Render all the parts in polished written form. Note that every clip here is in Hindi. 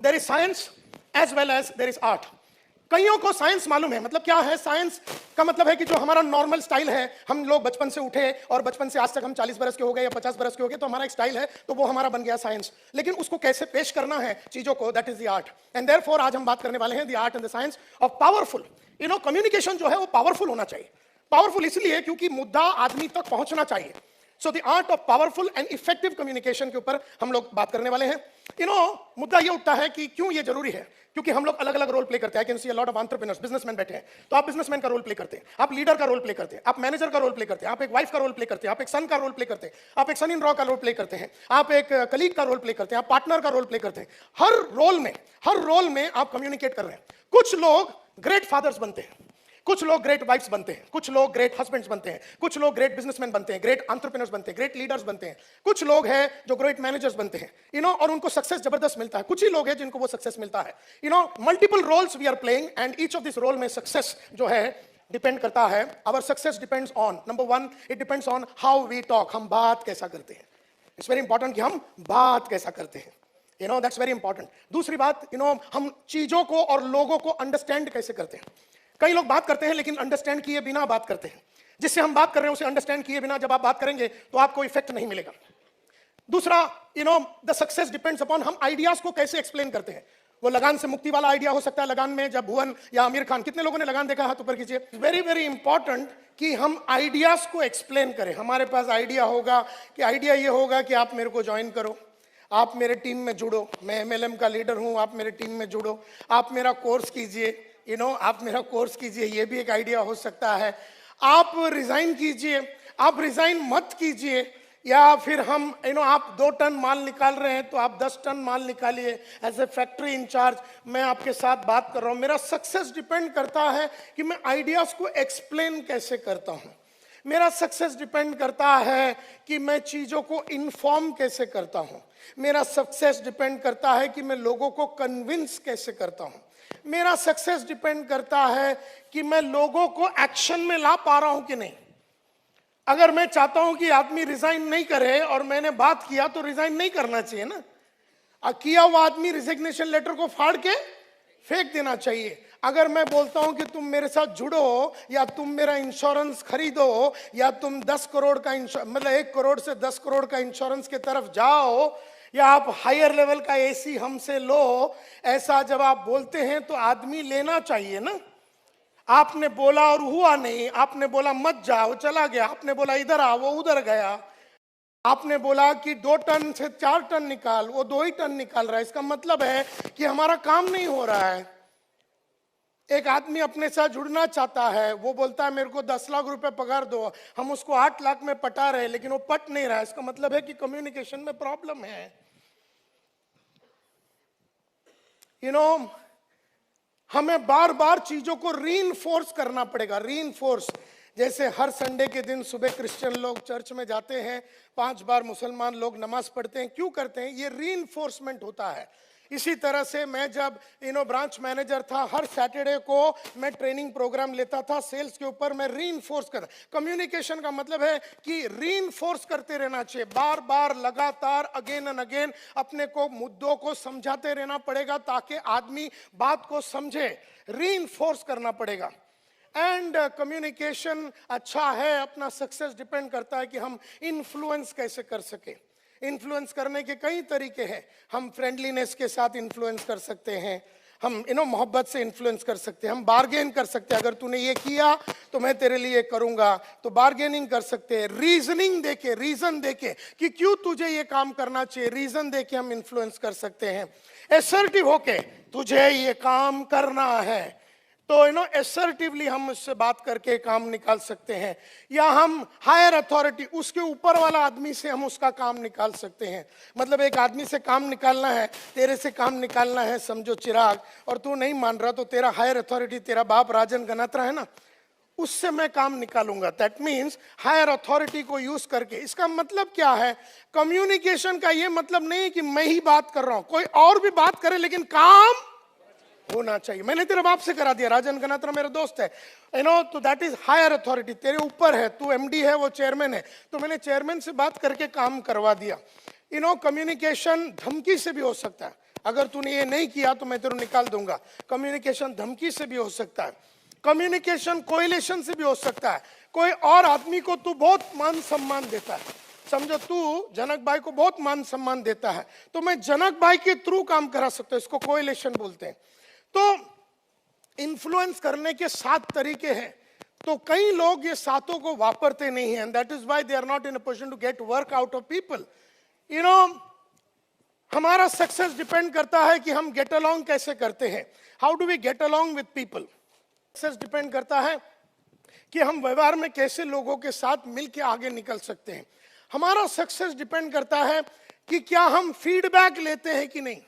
There is science as well as there is art. कईयों को साइंस मालूम है, मतलब क्या है साइंस का मतलब है कि जो हमारा नॉर्मल स्टाइल है, हम लोग बचपन से उठे और बचपन से आज तक हम 40 बरस के हो गए या 50 बरस के हो गए, तो हमारा एक स्टाइल है, तो वो हमारा बन गया साइंस। लेकिन उसको कैसे पेश करना है चीजों को, that is the art. And therefore आज हम बात करने वाले हैं the art and the science of powerful. Communication जो है वो पावरफुल होना चाहिए। पावरफुल इसलिए क्योंकि मुद्दा आदमी तक पहुंचना चाहिए। So the art of powerful and effective communication के ऊपर हम लोग बात करने वाले हैं। मुद्दा ये उठता है कि क्यों ये जरूरी है, क्योंकि हम लोग अलग अलग रोल प्ले करते हैं। Can see a lot of entrepreneurs, businessman बैठे हैं, तो आप बिजनेसमैन का रोल प्ले करते हैं, आप लीडर का रोल प्ले करते हैं, आप मैनेजर का रोल प्ले करते हैं, आप एक वाइफ का रोल प्ले करते हैं, आप एक सन का रोल प्ले करते हैं, आप एक सन इन लॉ का रोल प्ले करते हैं, आप एक कलीग का रोल प्ले करते हैं, आप पार्टनर का रोल प्ले करते हैं। हर रोल में आप कम्युनिकेट कर रहे हैं। कुछ लोग ग्रेट फादर्स बनते हैं, कुछ लोग ग्रेट वाइफ्स बनते हैं, कुछ लोग ग्रेट हस्बैंड्स बनते हैं, कुछ लोग ग्रेट बिजनेसमैन बनते हैं, ग्रेट एंटरप्रेन्योर्स बनते हैं, ग्रेट लीडर्स बनते हैं, कुछ लोग हैं जो ग्रेट मैनेजर्स बनते हैं, और उनको सक्सेस जबरदस्त मिलता है। कुछ ही लोग हैं जिनको वो सक्सेस मिलता है। Multiple roles we are playing and each of this role में सक्सेस जो है डिपेंड करता है। Our success depends on, number one, it depends on how we talk, हम बात कैसा करते हैं। इट्स वेरी इंपॉर्टेंट कि हम बात कैसा करते हैं। That's very important. दूसरी बात, हम चीजों को और लोगों को अंडरस्टैंड कैसे करते हैं। कई लोग बात करते हैं लेकिन अंडरस्टैंड किए बिना बात करते हैं। जिससे हम बात कर रहे हैं उसे अंडरस्टैंड किए बिना जब आप बात करेंगे तो आपको इफेक्ट नहीं मिलेगा। दूसरा, द सक्सेस डिपेंड्स अपॉन हम आइडियाज को कैसे एक्सप्लेन करते हैं। वो लगान से मुक्ति वाला आइडिया हो सकता है। लगान में जब भुवन या आमिर खान, कितने लोगों ने लगान देखा, हाथ ऊपर कीजिए। वेरी वेरी इंपॉर्टेंट कि हम आइडियाज को एक्सप्लेन करें। हमारे पास आइडिया होगा कि आइडिया ये होगा कि आप मेरे को ज्वाइन करो, आप मेरे टीम में जुड़ो, मैं MLM का लीडर हूं, आप मेरे टीम में जुड़ो, आप मेरा कोर्स कीजिए, आप मेरा कोर्स कीजिए, ये भी एक आइडिया हो सकता है। आप रिजाइन कीजिए, आप रिजाइन मत कीजिए, या फिर हम आप 2 टन माल निकाल रहे हैं तो आप 10 टन माल निकालिए एज ए फैक्ट्री इंचार्ज। मैं आपके साथ बात कर रहा हूं। मेरा सक्सेस डिपेंड करता है कि मैं आइडियाज को एक्सप्लेन कैसे करता हूं। मेरा सक्सेस डिपेंड करता है कि मैं चीजों को इन्फॉर्म कैसे करता हूं। मेरा सक्सेस डिपेंड करता है कि मैं लोगों को कन्विंस कैसे करता हूं। मेरा सक्सेस डिपेंड करता है कि मैं लोगों को एक्शन में ला पा रहा हूं कि नहीं। अगर मैं चाहता हूं कि आदमी रिजाइन नहीं करे और मैंने बात किया तो रिजाइन नहीं करना चाहिए ना। किया हुआ आदमी रिजिग्नेशन लेटर को फाड़ के फेंक देना चाहिए। अगर मैं बोलता हूं कि तुम मेरे साथ जुड़ो, या तुम मेरा इंश्योरेंस खरीदो, या तुम 10 करोड़ का मतलब 1 करोड़ से 10 करोड़ का इंश्योरेंस के तरफ जाओ, या आप हायर लेवल का AC हमसे लो, ऐसा जब आप बोलते हैं तो आदमी लेना चाहिए ना। आपने बोला और हुआ नहीं, आपने बोला मत जाओ, चला गया, आपने बोला इधर आओ, वो उधर गया, आपने बोला कि 2 टन से 4 टन निकाल, वो 2 ही टन निकाल रहा है। इसका मतलब है कि हमारा काम नहीं हो रहा है। एक आदमी अपने साथ जुड़ना चाहता है, वो बोलता है मेरे को 10 लाख रुपए पगार दो, हम उसको 8 लाख में पटा रहे लेकिन वो पट नहीं रहा है। इसका मतलब है कि कम्युनिकेशन में प्रॉब्लम है। हमें बार बार चीजों को रीइंफोर्स करना पड़ेगा। रीइंफोर्स, जैसे हर संडे के दिन सुबह क्रिश्चियन लोग चर्च में जाते हैं, 5 बार मुसलमान लोग नमाज पढ़ते हैं। क्यों करते हैं? ये रीइंफोर्समेंट होता है। इसी तरह से मैं जब ब्रांच मैनेजर था, हर सैटरडे को मैं ट्रेनिंग प्रोग्राम लेता था सेल्स के ऊपर। मैं रीइंफोर्स कर, कम्युनिकेशन का मतलब है कि रीइंफोर्स करते रहना चाहिए, बार बार लगातार अगेन एंड अगेन अपने को मुद्दों को समझाते रहना पड़ेगा ताकि आदमी बात को समझे। रीइंफोर्स करना पड़ेगा। एंड कम्युनिकेशन अच्छा है, अपना सक्सेस डिपेंड करता है कि हम इन्फ्लुएंस कैसे कर सके। इन्फ्लुएंस करने के कई तरीके हैं। हम फ्रेंडलीनेस के साथ इन्फ्लुएंस कर सकते हैं, हम मोहब्बत से इन्फ्लुएंस कर सकते हैं, हम बार्गेन कर सकते हैं। अगर तूने ये किया तो मैं तेरे लिए करूंगा, तो बार्गेनिंग कर सकते हैं। रीजनिंग देके, रीजन देके कि क्यों तुझे ये काम करना चाहिए, रीजन देके हम इन्फ्लुएंस कर सकते हैं। एसर्टिव होके तुझे ये काम करना है तो एसर्टिवली हम उससे बात करके काम निकाल सकते हैं। या हम हायर अथॉरिटी, उसके ऊपर वाला आदमी से हम उसका काम निकाल सकते हैं। मतलब एक आदमी से काम निकालना है, तेरे से काम निकालना है, समझो चिराग, और तू नहीं मान रहा तो तेरा हायर अथॉरिटी, तेरा बाप राजन गनात्रा है ना, उससे मैं काम निकालूंगा। दैट मीन्स हायर अथॉरिटी को यूज करके। इसका मतलब क्या है? कम्युनिकेशन का ये मतलब नहीं है कि मैं ही बात कर रहा हूं, कोई और भी बात करे लेकिन काम होना चाहिए। मैंने तेरे बाप से करा दिया, राजन गनात्रा मेरा दोस्त है, तो दैट इज हायर अथॉरिटी, तेरे ऊपर है, तू MD है, वो चेयरमैन है, तो मैंने चेयरमैन से बात करके काम करवा दिया। कम्युनिकेशन धमकी से भी हो सकता है। अगर तूने ये नहीं किया तो मैं तेरे को निकाल दूंगा। कम्युनिकेशन धमकी से भी हो सकता है, कम्युनिकेशन कोयलेशन से भी हो सकता है। कोई और आदमी को तू बहुत मान सम्मान देता है, समझो तू जनक भाई को बहुत मान सम्मान देता है, तो मैं जनक भाई के थ्रू काम करा सकता हूं, इसको कोयलेशन बोलते हैं। तो इन्फ्लुएंस करने के 7 तरीके हैं, तो कई लोग ये 7 को वापरते नहीं हैं, and that is why they are not in a position to get work out of people. You know, हमारा सक्सेस डिपेंड करता है कि हम गेट अलोंग कैसे करते हैं। How do we get along with people? Success depend करता है कि हम व्यवहार में कैसे लोगों के साथ मिलकर आगे निकल सकते हैं। हमारा सक्सेस डिपेंड करता है कि क्या हम फीडबैक लेते हैं कि नहीं।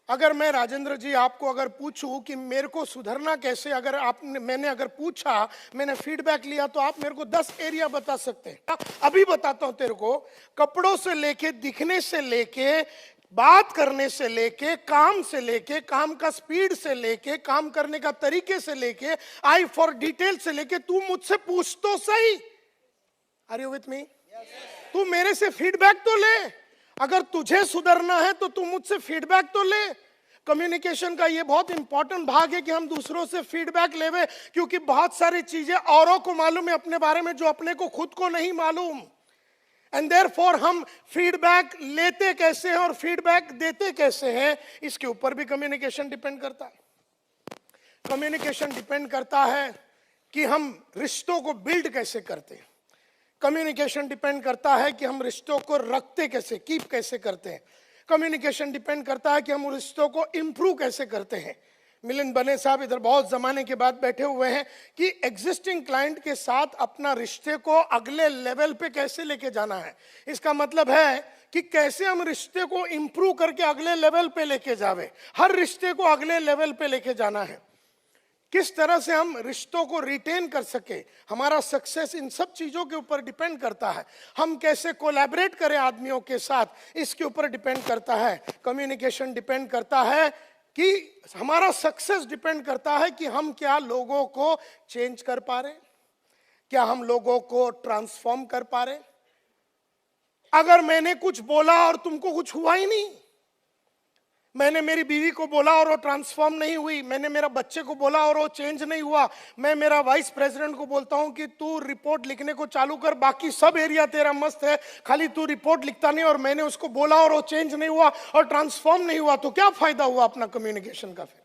अगर मैं राजेंद्र जी आपको अगर पूछूं कि मेरे को सुधरना कैसे, अगर मैंने अगर पूछा, मैंने फीडबैक लिया, तो आप मेरे को 10 एरिया बता सकते हैं। अभी बताता हूं तेरे को, कपड़ों से लेके, दिखने से लेके, बात करने से लेके, काम से लेके, काम का स्पीड से लेके, काम करने का तरीके से लेके, आई फॉर डिटेल से लेके, तू मुझसे पूछ तो सही। Are you with me? तू मेरे से फीडबैक तो ले। अगर तुझे सुधरना है तो तू मुझसे फीडबैक तो ले। कम्युनिकेशन का ये बहुत इंपॉर्टेंट भाग है कि हम दूसरों से फीडबैक लेवे, क्योंकि बहुत सारी चीजें औरों को मालूम है अपने बारे में जो अपने को खुद को नहीं मालूम। एंड देयरफॉर हम फीडबैक लेते कैसे हैं और फीडबैक देते कैसे हैं, इसके ऊपर भी कम्युनिकेशन डिपेंड करता है। कम्युनिकेशन डिपेंड करता है कि हम रिश्तों को बिल्ड कैसे करते हैं। कम्युनिकेशन डिपेंड करता है कि हम रिश्तों को रखते कैसे, कीप कैसे करते हैं। कम्युनिकेशन डिपेंड करता है कि हम रिश्तों को इंप्रूव कैसे करते हैं। मिलिंद बने साहब इधर बहुत जमाने के बाद बैठे हुए हैं कि एग्जिस्टिंग क्लाइंट के साथ अपना रिश्ते को अगले लेवल पे कैसे लेके जाना है। इसका मतलब है कि कैसे हम रिश्ते को इंप्रूव करके अगले लेवल पे लेके जावे। हर रिश्ते को अगले लेवल पे लेके जाना है। किस तरह से हम रिश्तों को रिटेन कर सके, हमारा सक्सेस इन सब चीजों के ऊपर डिपेंड करता है। हम कैसे कोलैबोरेट करें आदमियों के साथ, इसके ऊपर डिपेंड करता है। कम्युनिकेशन डिपेंड करता है कि हमारा सक्सेस डिपेंड करता है कि हम क्या लोगों को चेंज कर पा रहे, क्या हम लोगों को ट्रांसफॉर्म कर पा रहे। अगर मैंने कुछ बोला और तुमको कुछ हुआ ही नहीं, मैंने मेरी बीवी को बोला और वो ट्रांसफॉर्म नहीं हुई, मैंने मेरा बच्चे को बोला और वो चेंज नहीं हुआ, मैं मेरा वाइस प्रेसिडेंट को बोलता हूं कि तू रिपोर्ट लिखने को चालू कर, बाकी सब एरिया तेरा मस्त है, खाली तू रिपोर्ट लिखता नहीं, और मैंने उसको बोला और वो चेंज नहीं हुआ और ट्रांसफॉर्म नहीं हुआ, तो क्या फायदा हुआ अपना कम्युनिकेशन का? फिर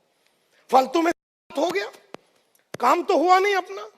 फालतू में हो गया, काम तो हुआ नहीं अपना।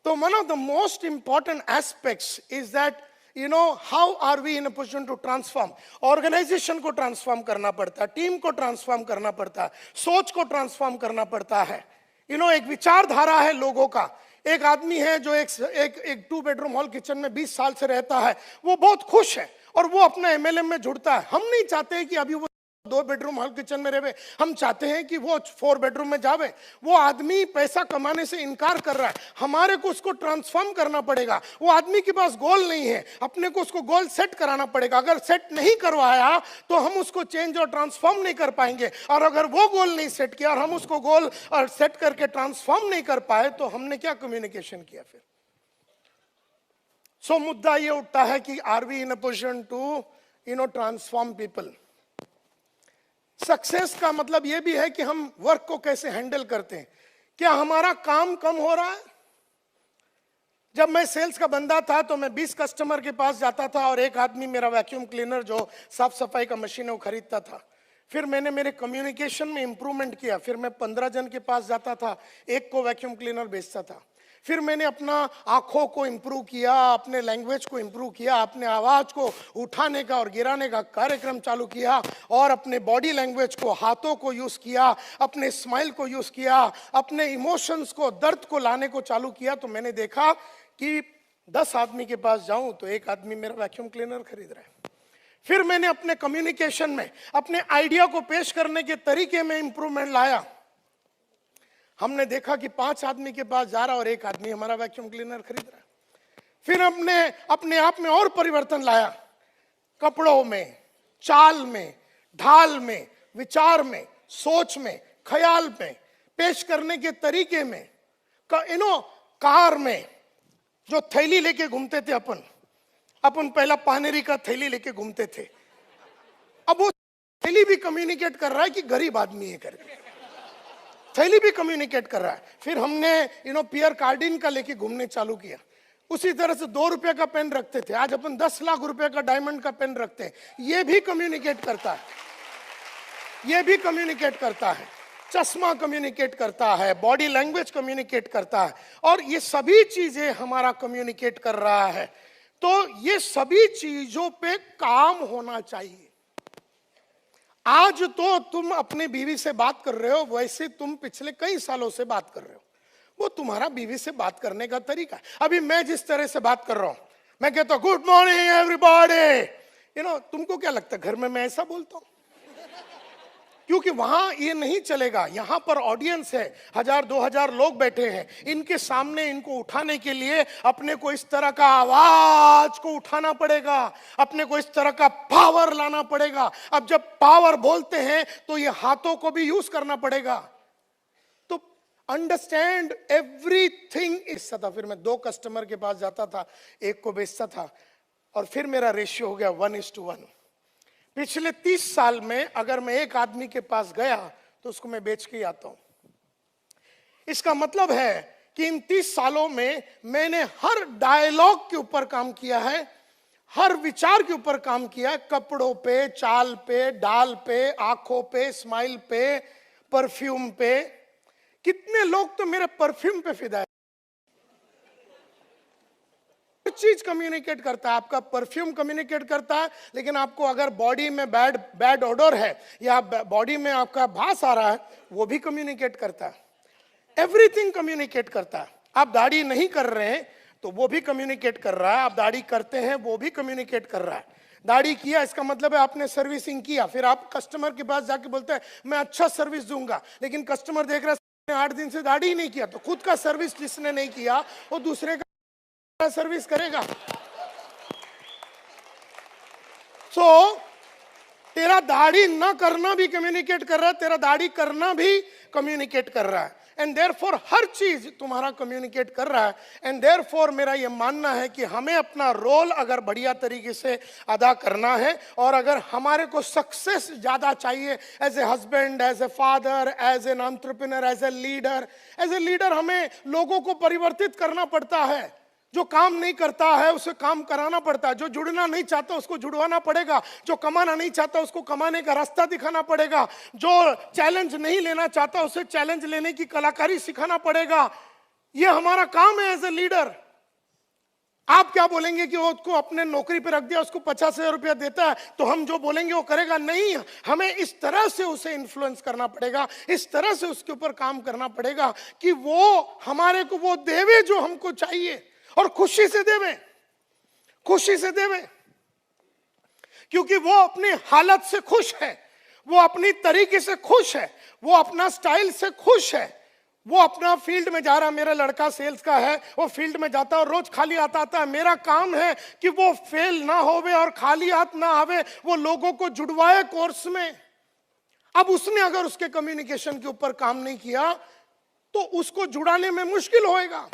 तो one of the most important aspects is that you know how are we in a position to transform। Organisation को ट्रांसफॉर्म करना पड़ता है, टीम को ट्रांसफॉर्म करना पड़ता है, सोच को ट्रांसफॉर्म करना पड़ता है। एक विचारधारा है लोगों का। एक आदमी है जो एक 2 बेडरूम हॉल किचन में 20 साल से रहता है, वो बहुत खुश है और वो अपना एमएलएम में जुड़ता है। हम नहीं चाहते कि अभी वो 2 बेडरूम हॉल किचन में रहे, हम चाहते हैं कि वो 4 बेडरूम में जावे। वो आदमी पैसा कमाने से इनकार कर रहा है, हमारे को उसको ट्रांसफॉर्म करना पड़ेगा। वो आदमी के पास गोल नहीं है, अपने को उसको गोल सेट कराना पड़ेगा। अगर सेट नहीं करवाया तो हम उसको चेंज और ट्रांसफॉर्म नहीं कर पाएंगे, और अगर वो गोल नहीं सेट किया और हम उसको गोल और सेट करके ट्रांसफॉर्म नहीं कर पाए तो हमने क्या कम्युनिकेशन किया फिर। सो मुद्दा ये उठता है कि are we in a position to transform people. Success का मतलब यह भी है कि हम वर्क को कैसे हैंडल करते हैं। क्या हमारा काम कम हो रहा है? जब मैं सेल्स का बंदा था तो मैं 20 कस्टमर के पास जाता था और एक आदमी मेरा वैक्यूम क्लीनर जो साफ सफाई का मशीन है वो खरीदता था। फिर मैंने मेरे कम्युनिकेशन में इंप्रूवमेंट किया, फिर मैं 15 जन के पास जाता था, एक को वैक्यूम क्लीनर बेचता था। फिर मैंने अपना आंखों को इंप्रूव किया, अपने लैंग्वेज को इंप्रूव किया, अपने आवाज को उठाने का और गिराने का कार्यक्रम चालू किया, और अपने बॉडी लैंग्वेज को, हाथों को यूज किया, अपने स्माइल को यूज किया, अपने इमोशंस को, दर्द को लाने को चालू किया। तो मैंने देखा कि 10 आदमी के पास जाऊं तो एक आदमी मेरा वैक्यूम क्लीनर खरीद रहा है। फिर मैंने अपने कम्युनिकेशन में, अपने आइडिया को पेश करने के तरीके में इंप्रूवमेंट लाया। हमने देखा कि 5 आदमी के पास जा रहा और एक आदमी हमारा वैक्यूम क्लीनर खरीद रहा है। फिर हमने अपने आप में और परिवर्तन लाया, कपड़ों में, चाल में, ढाल में, विचार में, सोच में, ख्याल में, पेश करने के तरीके में, कार में जो थैली लेके घूमते थे अपन पहला पानेरी का थैली लेके घूमते थे, अब वो थैली भी कम्युनिकेट कर रहा है कि गरीब आदमी है करके, थैली भी कम्युनिकेट कर रहा है। फिर हमने पियर कार्डिन का लेके घूमने चालू किया। उसी तरह से 2 रुपए का पेन रखते थे, आज अपन 10 लाख रुपए का डायमंड का पेन रखते हैं। ये भी कम्युनिकेट करता है, ये भी कम्युनिकेट करता है। चश्मा कम्युनिकेट करता है, बॉडी लैंग्वेज कम्युनिकेट करता है, और ये सभी चीजें हमारा कम्युनिकेट कर रहा है। तो ये सभी चीजों पे काम होना चाहिए। आज तो तुम अपने बीवी से बात कर रहे हो, वैसे तुम पिछले कई सालों से बात कर रहे हो, वो तुम्हारा बीवी से बात करने का तरीका है। अभी मैं जिस तरह से बात कर रहा हूं, मैं कहता हूं गुड मॉर्निंग एवरीबॉडी, तुमको क्या लगता है घर में मैं ऐसा बोलता हूं? क्योंकि वहां ये नहीं चलेगा। यहां पर ऑडियंस है, 1000-2000 लोग बैठे हैं, इनके सामने इनको उठाने के लिए अपने को इस तरह का आवाज को उठाना पड़ेगा, अपने को इस तरह का पावर लाना पड़ेगा। अब जब पावर बोलते हैं तो ये हाथों को भी यूज करना पड़ेगा। तो अंडरस्टैंड एवरीथिंग। इससे था फिर मैं 2 कस्टमर के पास जाता था, एक को बेचता था, और फिर मेरा रेशियो हो गया 1:1। पिछले 30 साल में अगर मैं एक आदमी के पास गया तो उसको मैं बेच के आता हूं। इसका मतलब है कि इन 30 सालों में मैंने हर डायलॉग के ऊपर काम किया है, हर विचार के ऊपर काम किया है, कपड़ों पे, चाल पे, डाल पे, आंखों पे, स्माइल पे, परफ्यूम पे। कितने लोग तो मेरे परफ्यूम पे फिदा है। चीज कम्युनिकेट करता है, आपका परफ्यूम कम्युनिकेट करता है, लेकिन आपको अगर बॉडी में बैड ऑडर है या बॉडी में आपका भास आ रहा है, वो भी कम्युनिकेट करता है। एवरीथिंग कम्युनिकेट करता है। आप दाढ़ी नहीं कर रहे हैं तो वो भी कम्युनिकेट कर रहा है, आप दाढ़ी करते हैं वो भी कम्युनिकेट कर रहा है। दाढ़ी किया इसका मतलब है आपने सर्विसिंग किया, फिर आप कस्टमर के पास जाके बोलते हैं मैं अच्छा सर्विस दूंगा, लेकिन कस्टमर देख रहा है 8 दिन से दाढ़ी नहीं किया, तो खुद का सर्विस जिसने नहीं किया वो दूसरे का सर्विस करेगा। तेरा दाढ़ी ना करना भी कम्युनिकेट कर रहा है, तेरा दाढ़ी करना भी कम्युनिकेट कर रहा है। एंड देयरफॉर हर चीज तुम्हारा कम्युनिकेट कर रहा है। एंड देयरफॉर मेरा यह मानना है कि हमें अपना रोल अगर बढ़िया तरीके से अदा करना है, और अगर हमारे को सक्सेस ज्यादा चाहिए as a husband, as a father, as an entrepreneur, as a leader हमें लोगों को परिवर्तित करना पड़ता है। जो काम नहीं करता है उसे काम कराना पड़ता है, जो जुड़ना नहीं चाहता उसको जुड़वाना पड़ेगा, जो कमाना नहीं चाहता उसको कमाने का रास्ता दिखाना पड़ेगा, जो चैलेंज नहीं लेना चाहता उसे चैलेंज लेने की कलाकारी सिखाना पड़ेगा। यह हमारा काम है एज ए लीडर। आप क्या बोलेंगे कि वो उसको अपने नौकरी पे रख दिया, उसको 50,000 रुपया देता है तो हम जो बोलेंगे वो करेगा? नहीं, हमें इस तरह से उसे इन्फ्लुएंस करना पड़ेगा, इस तरह से उसके ऊपर काम करना पड़ेगा कि वो हमारे को वो देवे जो हमको चाहिए, और खुशी से देवे, खुशी से देवे, क्योंकि वो अपनी हालत से खुश है, वो अपनी तरीके से खुश है, वो अपना स्टाइल से खुश है, वो अपना फील्ड में जा रहा। मेरा लड़का सेल्स का है, वो फील्ड में जाता है और रोज खाली आता है। मेरा काम है कि वो फेल ना होवे और खाली हाथ ना आवे, वो लोगों को जुड़वाए कोर्स में। अब उसने अगर उसके कम्युनिकेशन के ऊपर काम नहीं किया तो उसको जुड़ाने में मुश्किल होएगा।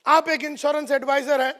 आप एक इंश्योरेंस एडवाइजर हैं,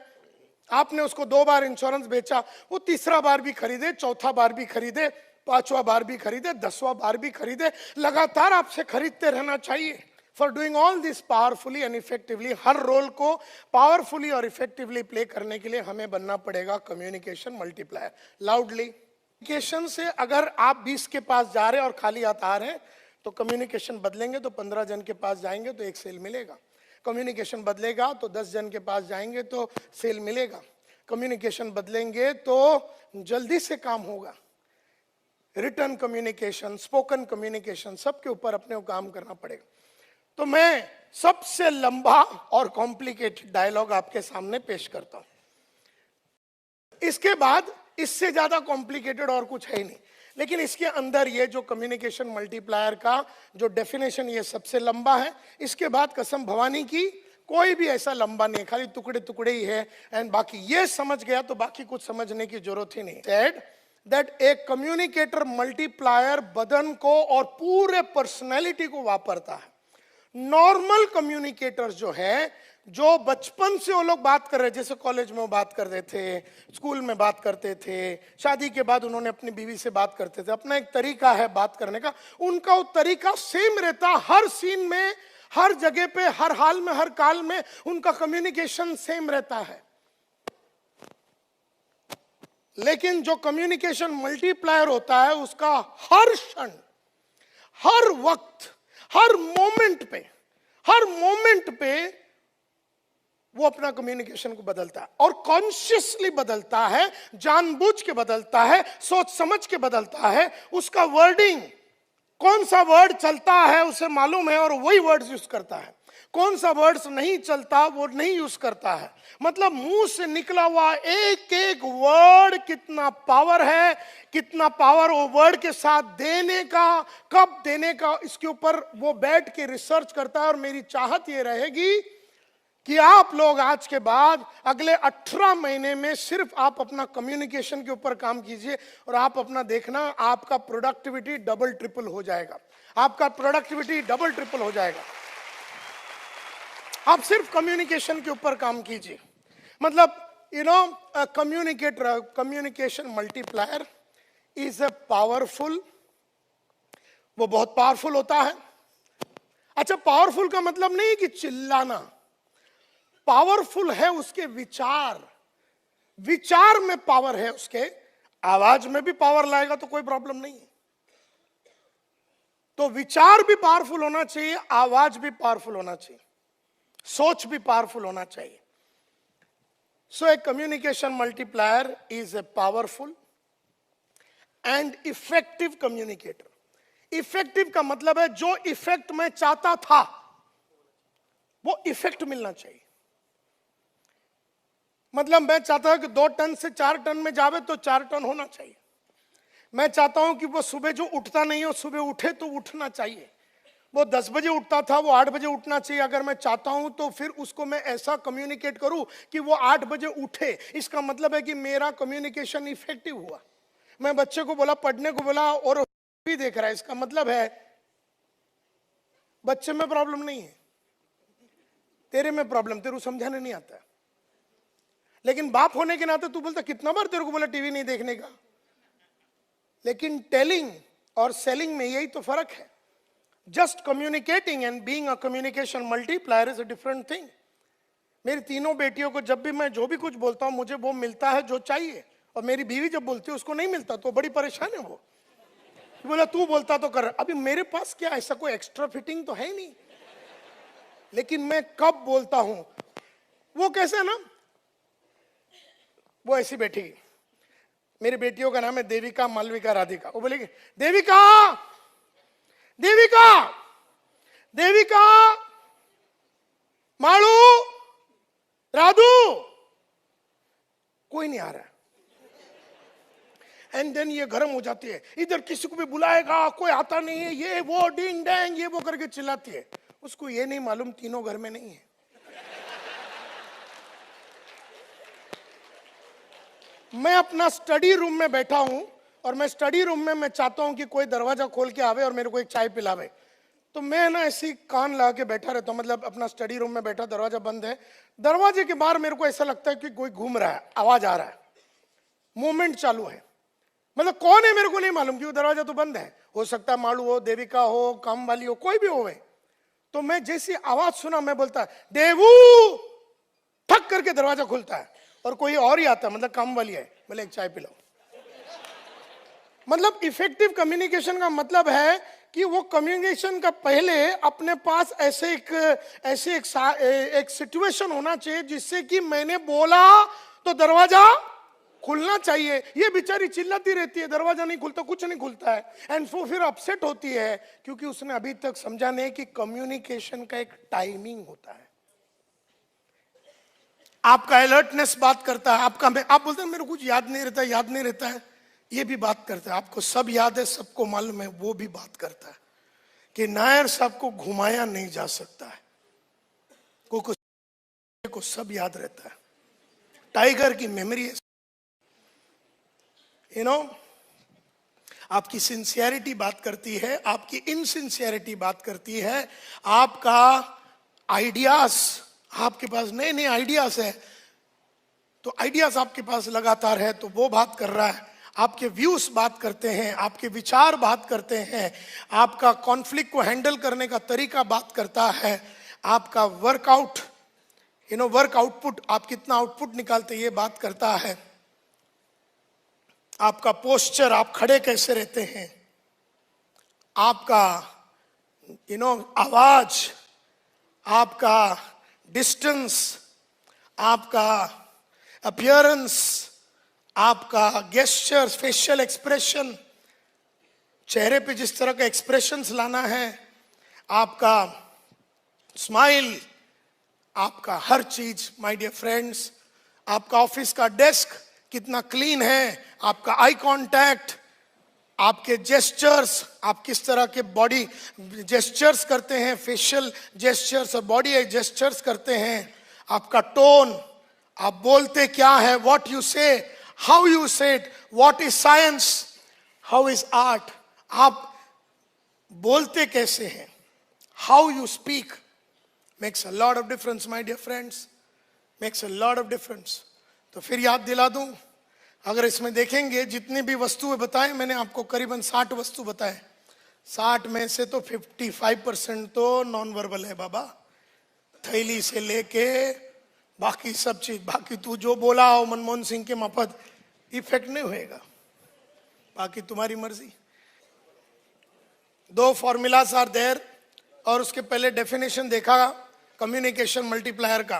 आपने उसको 2 बार इंश्योरेंस बेचा, वो तीसरा बार भी खरीदे, चौथा बार भी खरीदे, 5वां बार भी खरीदे, 10वां बार भी खरीदे, लगातार आपसे खरीदते रहना चाहिए। For doing all this powerfully and effectively, हर रोल को पावरफुली और इफेक्टिवली प्ले करने के लिए हमें बनना पड़ेगा कम्युनिकेशन मल्टीप्लायर। लाउडली कम्युनिकेशन से अगर आप 20 के पास जा रहे हैं और खाली हाथ आ रहे हैं तो कम्युनिकेशन बदलेंगे तो 15 जन के पास जाएंगे तो एक सेल मिलेगा। कम्युनिकेशन बदलेगा तो 10 जन के पास जाएंगे तो सेल मिलेगा। कम्युनिकेशन बदलेंगे तो जल्दी से काम होगा। रिटर्न कम्युनिकेशन, स्पोकन कम्युनिकेशन, सबके ऊपर अपने को काम करना पड़ेगा। तो मैं सबसे लंबा और कॉम्प्लिकेटेड डायलॉग आपके सामने पेश करता हूं। इसके बाद इससे ज्यादा कॉम्प्लिकेटेड और कुछ है ही नहीं, लेकिन इसके अंदर ये जो कम्युनिकेशन मल्टीप्लायर का जो डेफिनेशन, ये सबसे लंबा है। इसके बाद कसम भवानी की कोई भी ऐसा लंबा नहीं है, खाली टुकड़े टुकड़े ही है। एंड बाकी ये समझ गया तो बाकी कुछ समझने की जरूरत ही नहीं। Said that A communicator multiplier बदन को और पूरे पर्सनैलिटी को वापरता है। नॉर्मल कम्युनिकेटर्स जो है जो बचपन से वो लोग बात कर रहे, जैसे कॉलेज में वो बात करते थे, स्कूल में बात करते थे, शादी के बाद उन्होंने अपनी बीवी से बात करते थे, अपना एक तरीका है बात करने का, उनका वो तरीका सेम रहता हर सीन में, हर जगह पे, हर हाल में, हर काल में उनका कम्युनिकेशन सेम रहता है। लेकिन जो कम्युनिकेशन मल्टीप्लायर होता है उसका हर क्षण, हर वक्त, हर मोमेंट पे वो अपना कम्युनिकेशन को बदलता है, और कॉन्शियसली बदलता है, जानबूझ के बदलता है, सोच समझ के बदलता है। उसका वर्डिंग, कौन सा वर्ड चलता है उसे मालूम है और वही वर्ड्स यूज करता है, कौन सा वर्ड्स नहीं चलता वो नहीं यूज करता है। मतलब मुंह से निकला हुआ एक एक वर्ड कितना पावर है, कितना पावर वो वर्ड के साथ देने का, कब देने का, इसके ऊपर वो बैठ के रिसर्च करता है। और मेरी चाहत ये रहेगी कि आप लोग आज के बाद अगले 18 महीने में सिर्फ आप अपना कम्युनिकेशन के ऊपर काम कीजिए, और आप अपना देखना, आपका प्रोडक्टिविटी डबल ट्रिपल हो जाएगा, आपका प्रोडक्टिविटी डबल ट्रिपल हो जाएगा। आप सिर्फ कम्युनिकेशन के ऊपर काम कीजिए। मतलब communication multiplier is a powerful, वो बहुत पावरफुल होता है। अच्छा, पावरफुल का मतलब नहीं कि चिल्लाना, पावरफुल है उसके विचार, विचार में पावर है उसके। आवाज में भी पावर लाएगा तो कोई प्रॉब्लम नहीं है। तो विचार भी पावरफुल होना चाहिए, आवाज भी पावरफुल होना चाहिए, सोच भी पावरफुल होना चाहिए। So a communication multiplier is a powerful and effective communicator. Effective का मतलब है जो इफेक्ट मैं चाहता था वो इफेक्ट मिलना चाहिए। मतलब मैं चाहता हूं कि 2 टन से 4 टन में जावे तो 4 टन होना चाहिए। मैं चाहता हूं कि वो सुबह जो उठता नहीं है सुबह उठे तो उठना चाहिए। वो 10 बजे उठता था वो 8 बजे उठना चाहिए। अगर मैं चाहता हूं तो फिर उसको मैं ऐसा कम्युनिकेट करूं कि वो 8 बजे उठे। इसका मतलब है कि मेरा कम्युनिकेशन इफेक्टिव हुआ। मैं बच्चे को बोला, पढ़ने को बोला और भी देख रहा है, इसका मतलब है बच्चे में प्रॉब्लम नहीं है, तेरे में प्रॉब्लम, तेरे को समझाने नहीं आता। लेकिन बाप होने के नाते तू बोलता, कितना बार तेरे को बोला टीवी नहीं देखने का। लेकिन टेलिंग और सेलिंग में यही तो फर्क है। Just communicating and being a communication multiplier is a different thing. मेरी तीनों बेटियों को जब भी मैं जो भी कुछ बोलता हूं मुझे वो मिलता है जो चाहिए, और मेरी बीवी जब बोलती है उसको नहीं मिलता तो बड़ी परेशान है। वो बोला तू बोलता तो कर। अभी मेरे पास क्या ऐसा कोई एक्स्ट्रा फिटिंग तो है ही नहीं, लेकिन मैं कब बोलता हूं वो कैसे ना। वो ऐसी बैठी, मेरी बेटियों का नाम है देविका, मालविका, राधिका। वो बोलेगी देविका देविका देविका, मालू, राधू, कोई नहीं आ रहा। एंड देन ये गर्म हो जाती है, इधर किसी को भी बुलाएगा कोई आता नहीं है, ये वो डिंग डैंग ये वो करके चिल्लाती है। उसको ये नहीं मालूम तीनों घर में नहीं है। मैं अपना स्टडी रूम में बैठा हूं और मैं स्टडी रूम में मैं चाहता हूं कि कोई दरवाजा खोल के आवे और मेरे को एक चाय पिलावे। तो मैं ना ऐसी कान लगा के बैठा रहता हूं। मतलब अपना स्टडी रूम में बैठा, दरवाजा बंद है, दरवाजे के बाहर मेरे को ऐसा लगता है कि कोई घूम रहा है, आवाज आ रहा है, मूवमेंट चालू है। मतलब कौन है मेरे को नहीं मालूम क्योंकि दरवाजा तो बंद है। हो सकता है मालू हो, देविका हो, काम वाली हो, कोई भी हो। तो मैं जैसी आवाज सुना मैं बोलता देवू, ठक करके दरवाजा खुलता है और कोई और ही आता है, मतलब काम वाली है, बोले एक चाय पिलाओ। मतलब इफेक्टिव कम्युनिकेशन का मतलब है कि वो कम्युनिकेशन का पहले अपने पास ऐसे एक सिचुएशन होना चाहिए जिससे कि मैंने बोला तो दरवाजा खुलना चाहिए। ये बेचारी चिल्लाती रहती है, दरवाजा नहीं खुलता, कुछ नहीं खुलता है, एंड वो फिर अपसेट होती है क्योंकि उसने अभी तक समझा नहीं कि कम्युनिकेशन का एक टाइमिंग होता है। आपका अलर्टनेस बात करता है, आप बोलते हैं मेरे कुछ याद नहीं रहता है, ये भी बात करता है। आपको सब याद है, सबको मालूम है, वो भी बात करता है कि नायर साहब को घुमाया नहीं जा सकता है, को सब याद रहता है। टाइगर की मेमोरी है। आपकी सिंसियरिटी बात करती है, आपकी इनसिंसियरिटी बात करती है, आपका आइडियाज आपके पास नए नए आइडियाज है, तो आइडियाज आपके पास लगातार है, तो वो बात कर रहा है, आपके व्यूज बात करते हैं, आपके विचार बात करते हैं, आपका कॉन्फ्लिक्ट को हैंडल करने का तरीका बात करता है, आपका वर्कआउट वर्क आउटपुट, आप कितना आउटपुट निकालते ये बात करता है, आपका पोस्चर, आप खड़े कैसे रहते हैं, आपका आवाज, आपका डिस्टेंस, आपका अपीयरेंस, आपका गेस्चर्स, फेशियल एक्सप्रेशन, चेहरे पे जिस तरह का एक्सप्रेशंस लाना है, आपका स्माइल, आपका हर चीज माय डियर फ्रेंड्स, आपका ऑफिस का डेस्क कितना क्लीन है, आपका आई कांटेक्ट, आपके जेस्चर्स, आप किस तरह के बॉडी जेस्चर्स करते हैं, फेशियल जेस्चर्स और बॉडी जेस्चर्स करते हैं, आपका टोन, आप बोलते क्या है, व्हाट यू से, हाउ यू से it, what is science, how is art, आप बोलते कैसे हैं, how you speak makes a lot of difference my dear friends, makes a lot of difference। तो फिर याद दिला दूं, अगर इसमें देखेंगे जितनी भी वस्तुएं बताए मैंने आपको, करीबन 60 वस्तु बताए, 60 में से तो 55% तो नॉन वर्बल है बाबा, थैली से लेके बाकी सब चीज, बाकी तू जो बोला हो मनमोहन सिंह के माफत इफेक्ट नहीं होएगा, बाकी तुम्हारी मर्जी। 2 फॉर्मूलाज आर देयर, और उसके पहले डेफिनेशन देखा कम्युनिकेशन मल्टीप्लायर का,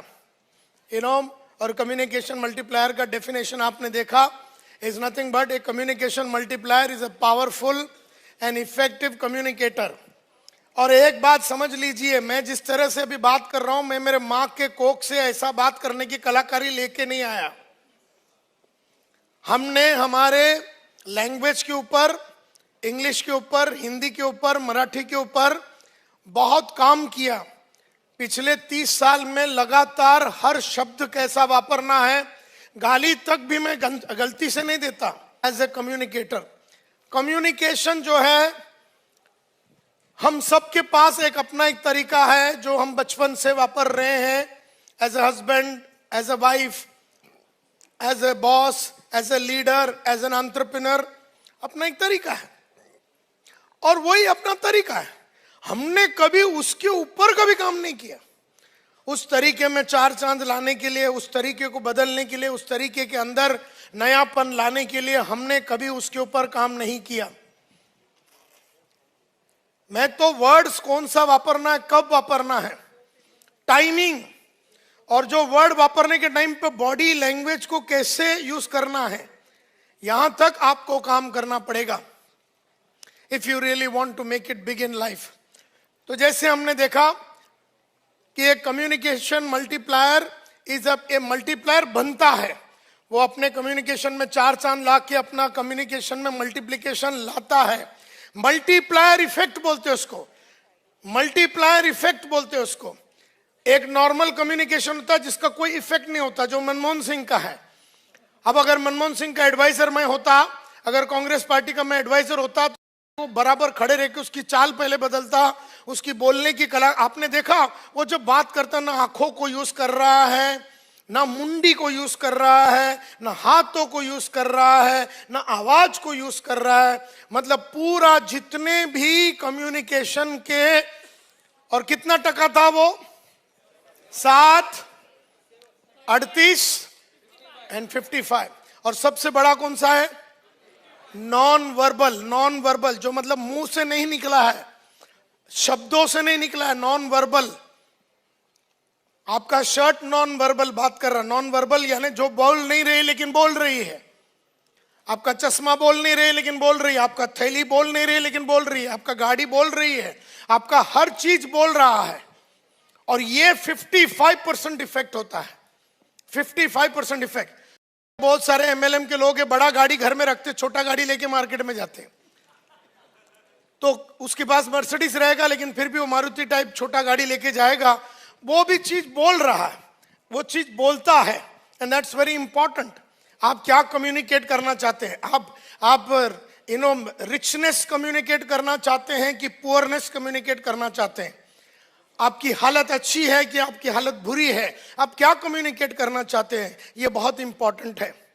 और कम्युनिकेशन मल्टीप्लायर का डेफिनेशन आपने देखा, is nothing but A communication multiplier is a powerful and effective communicator. और एक बात समझ लीजिए, मैं जिस तरह से अभी बात कर रहा हूं, मैं मेरे मां के कोख से ऐसा बात करने की कलाकारी लेके नहीं आया। हमने हमारे लैंग्वेज के ऊपर, इंग्लिश के ऊपर, हिंदी के ऊपर, मराठी के ऊपर बहुत काम किया। पिछले 30 साल में लगातार हर शब्द कैसा वापरना है, गाली तक भी मैं गलती से नहीं देता एज ए कम्युनिकेटर। कम्युनिकेशन जो है, हम सबके पास एक अपना एक तरीका है जो हम बचपन से वापर रहे हैं, as a husband, as a wife, as a boss, as a leader, as an entrepreneur, अपना एक तरीका है, और वही अपना तरीका है। हमने कभी उसके ऊपर कभी काम नहीं किया। उस तरीके में 4 चांद लाने के लिए, उस तरीके को बदलने के लिए, उस तरीके के अंदर नयापन लाने के लिए हमने कभी उसके ऊपर काम नहीं किया। मैं तो वर्ड्स कौन सा वापरना है, कब वापरना है, टाइमिंग, और जो वर्ड वापरने के टाइम पे बॉडी लैंग्वेज को कैसे यूज करना है, यहां तक आपको काम करना पड़ेगा if you really want to make it big in life. तो जैसे हमने देखा कि एक communication multiplier is a multiplier बनता है, वो अपने कम्युनिकेशन में 4 चांद ला के अपना कम्युनिकेशन में मल्टीप्लिकेशन लाता है। मल्टीप्लायर इफेक्ट बोलते हैं उसको, मल्टीप्लायर इफेक्ट बोलते हैं उसको। एक नॉर्मल कम्युनिकेशन होता है जिसका कोई इफेक्ट नहीं होता, जो मनमोहन सिंह का है। अब अगर मनमोहन सिंह का एडवाइजर मैं होता, अगर कांग्रेस पार्टी का मैं एडवाइजर होता, तो बराबर खड़े रह के उसकी चाल पहले बदलता, उसकी बोलने की कला। आपने देखा वो जब बात करता, ना आंखों को यूज कर रहा है, ना मुंडी को यूज कर रहा है, ना हाथों को यूज कर रहा है, ना आवाज को यूज कर रहा है। मतलब पूरा जितने भी कम्युनिकेशन के, और कितना टका था वो, 7, 38 एंड 55। और सबसे बड़ा कौन सा है, नॉन वर्बल। नॉन वर्बल जो मतलब मुंह से नहीं निकला है, शब्दों से नहीं निकला है, नॉन वर्बल। आपका शर्ट नॉन वर्बल बात कर रहा, नॉन वर्बल यानी जो बोल नहीं रही लेकिन बोल रही है। आपका चश्मा बोल नहीं रही लेकिन बोल रही है, आपका थैली बोल नहीं रही लेकिन बोल रही है, आपका गाड़ी बोल रही है, आपका हर चीज बोल रहा है। और ये 55% इफेक्ट होता है, 55% इफेक्ट। बहुत सारे एमएलएम के लोग बड़ा गाड़ी घर में रखते, छोटा गाड़ी लेके मार्केट में जाते, तो उसके पास मर्सिडीज रहेगा लेकिन फिर भी वो मारुति टाइप छोटा गाड़ी लेके जाएगा। वो भी चीज बोल रहा है, वो चीज बोलता है, एंड दैट्स वेरी इंपॉर्टेंट। आप क्या कम्युनिकेट करना चाहते हैं? आप रिचनेस कम्युनिकेट करना चाहते हैं कि पुअरनेस कम्युनिकेट करना चाहते हैं? आपकी हालत अच्छी है कि आपकी हालत बुरी है, आप क्या कम्युनिकेट करना चाहते हैं, ये बहुत इंपॉर्टेंट है।